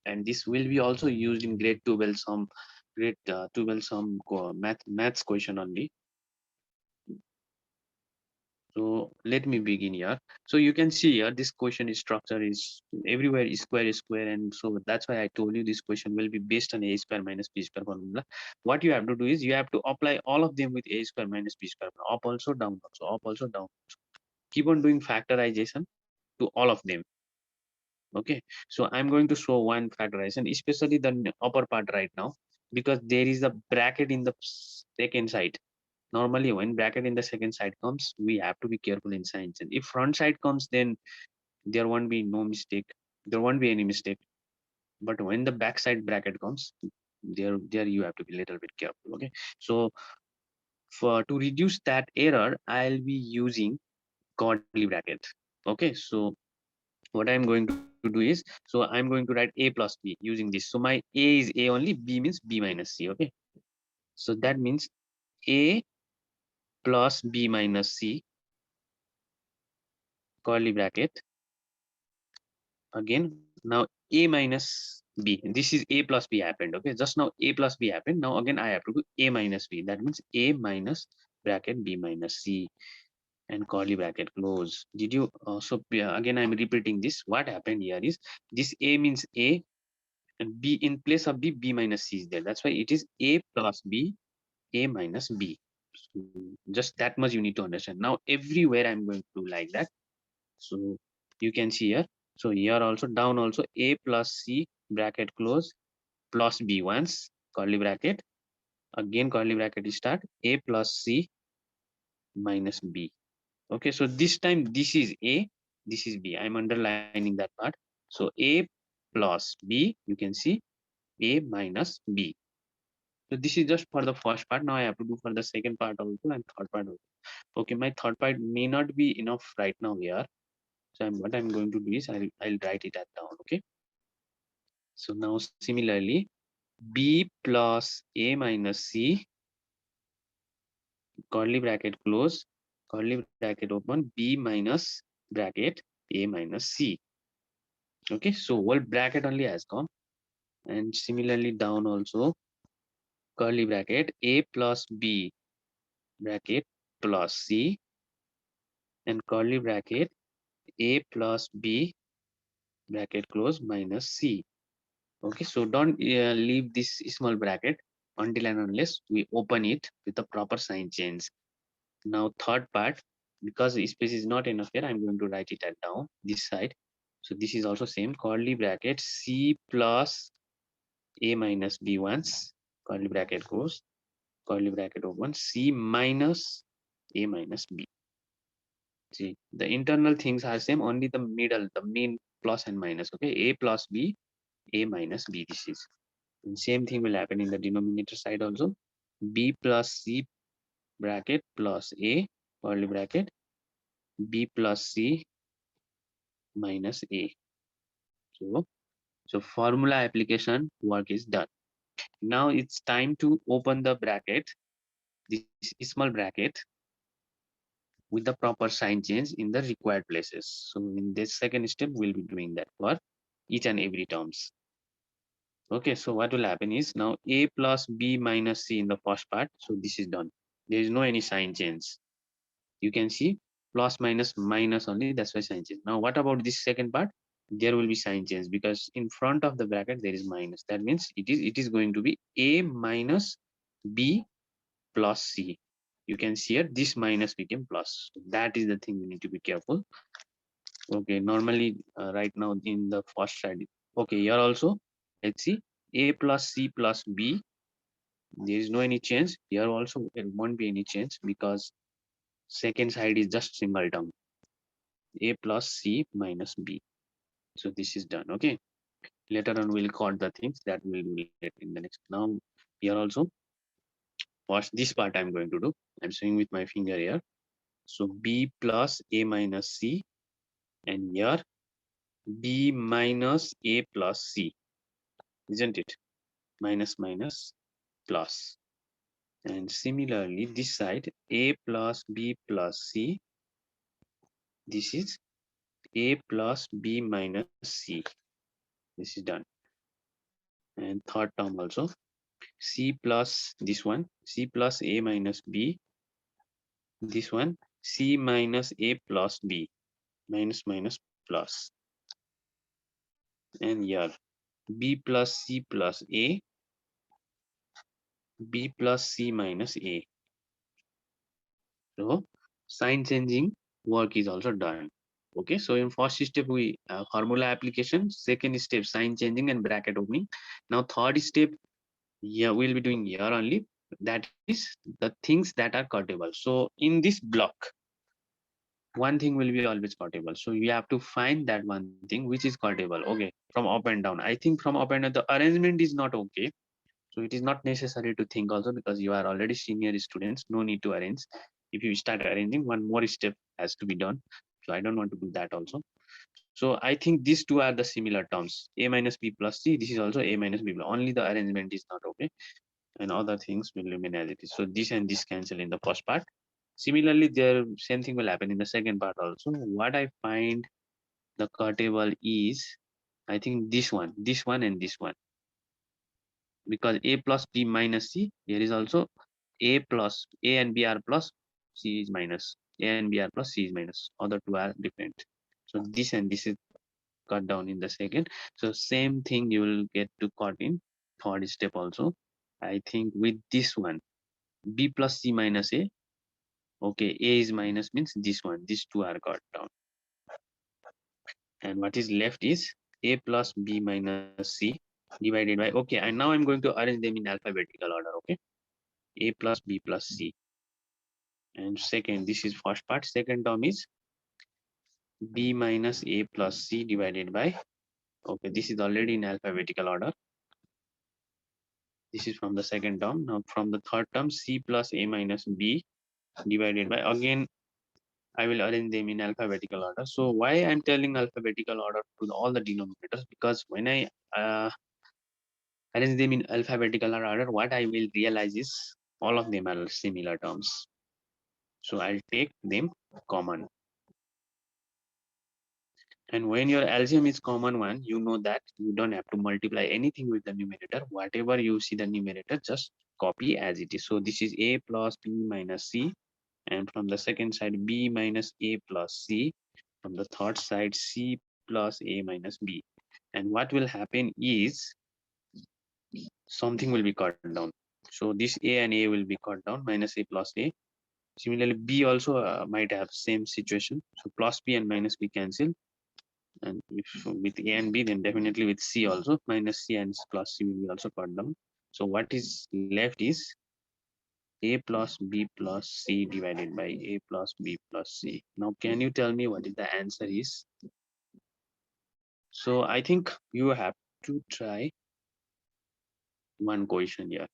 and this will be also used in grade 12 some grade 12 some maths question only. So let me begin here. So you can see here this question is structure is everywhere is square, and so that's why I told you this question will be based on a square minus b square formula. What you have to do is you have to apply all of them with a square minus b square, up also down also, up also down. Keep on doing factorization to all of them. Okay, so I'm going to show one factorization, especially the upper part right now, because there is a bracket in the second side. Normally when bracket in the second side comes, we have to be careful in science, and if front side comes, then there won't be no mistake, there won't be any mistake. But when the back side bracket comes, there you have to be a little bit careful. Okay, so for to reduce that error, I'll be using curly bracket. Okay, so what I'm going to do is, so I'm going to write a plus b using this. So my a is a only, b means b minus c. Okay, so that means a plus b minus c, curly bracket, again now a minus b. This is a plus b happened. Okay, just now a plus b happened, now again I have to do a minus b. That means a minus bracket b minus c, and curly bracket close. Did you yeah, again I'm repeating this. What happened here is, this a means a, and b in place of b, b minus c is there. That's why it is a plus b, a minus b. So just that much you need to understand. Now everywhere I'm going to do like that. So you can see here. So here also, down also, a plus c bracket close plus b once, curly bracket, again curly bracket is start, a plus c minus b. Okay, so this time this is a, this is b. I'm underlining that part. So a plus b, you can see a minus b. So this is just for the first part. Now I have to do for the second part also and third part also. Okay, my third part may not be enough right now here. So what I'm going to do is I'll write it at down. Okay. So now similarly, b plus a minus c, curly bracket close, curly bracket open, b minus bracket a minus c. Okay, so whole bracket only has come, and similarly down also, curly bracket a plus b bracket plus c, and curly bracket a plus b bracket close minus c. Okay, so don't leave this small bracket until and unless we open it with the proper sign change. Now third part, because the space is not enough here, I'm going to write it at down this side. So this is also same, curly bracket c plus a minus b once, curly bracket close, curly bracket open, c minus a minus b. See, the internal things are same, only the middle, the main plus and minus. Okay, a plus b, a minus b. This is, and same thing will happen in the denominator side also. B plus c bracket plus a, curly bracket, b plus c minus a. So, so formula application work is done. Now it's time to open the bracket, this small bracket, with the proper sign change in the required places. So in this second step, we'll be doing that for each and every terms. Okay, so what will happen is, now a plus b minus c in the first part. So this is done. There is no any sign change. You can see plus minus minus only, that's why sign change. Now what about this second part? There will be sign change, because in front of the bracket there is minus. That means it is going to be a minus b plus c. You can see here this minus became plus. That is the thing we need to be careful. Okay, normally right now in the first side. Okay, here also let's see, a plus c plus b. There is no any change here also. There won't be any change because second side is just single term, a plus c minus b. So this is done. Okay, later on we'll call the things that we'll do later in the next. Now here also, watch this part I'm going to do. I'm showing with my finger here. So b plus a minus c, and here b minus a plus c, isn't it? Minus minus plus. And similarly this side, a plus b plus c, this is a plus b minus c. This is done. and third term also c plus this one, c plus a minus b, this one c minus a plus b, minus minus plus, and here b plus c plus a, b plus c minus a. So sign changing work is also done. Okay, so in first step we formula application, second step sign changing and bracket opening. Now third step, yeah, we'll be doing here only, that is the things that are cuttable. So in this block, one thing will be always cuttable, so you have to find that one thing which is cuttable. Okay, from up and down, I think from up and down the arrangement is not okay, so it is not necessary to think also, because you are already senior students, no need to arrange. If you start arranging, one more step has to be done, so I don't want to do that also. So I think these two are the similar terms, a minus b plus c, this is also a minus b plus, only the arrangement is not okay, and other things will remain as it is. So this and this cancel in the first part. Similarly, there same thing will happen in the second part also. What I find the cuttable is, I think this one and this one, because a plus b minus c, here is also a plus a and b are plus, c is minus, a and b are plus, c is minus, other two are different. So this and this is cut down in the second. So same thing you will get to cut in third step also. I think with this one, b plus c minus a, okay, a is minus means this one, these two are cut down, and what is left is a plus b minus c divided by, okay, and now I'm going to arrange them in alphabetical order. Okay, a plus b plus c, and second, this is first part, second term is b minus a plus c divided by, okay, this is already in alphabetical order, this is from the second term. Now from the third term, c plus a minus b divided by, again I will arrange them in alphabetical order. So why I'm telling alphabetical order to all the denominators, because when I arrange them in alphabetical order, what I will realize is all of them are similar terms. So I'll take them common. And when your LCM is common one, you know that you don't have to multiply anything with the numerator. Whatever you see the numerator, just copy as it is. So this is a plus b minus c. And from the second side, b minus a plus c. From the third side, c plus a minus b. And what will happen is something will be cut down. So this a and a will be cut down, minus a plus a. Similarly, b also might have same situation. So plus b and minus b cancel. And if with a and b, then definitely with c also, minus c and plus c will be also cut down. So what is left is a plus b plus c divided by a plus b plus c. Now, can you tell me what is the answer is? So I think you have to try one question here.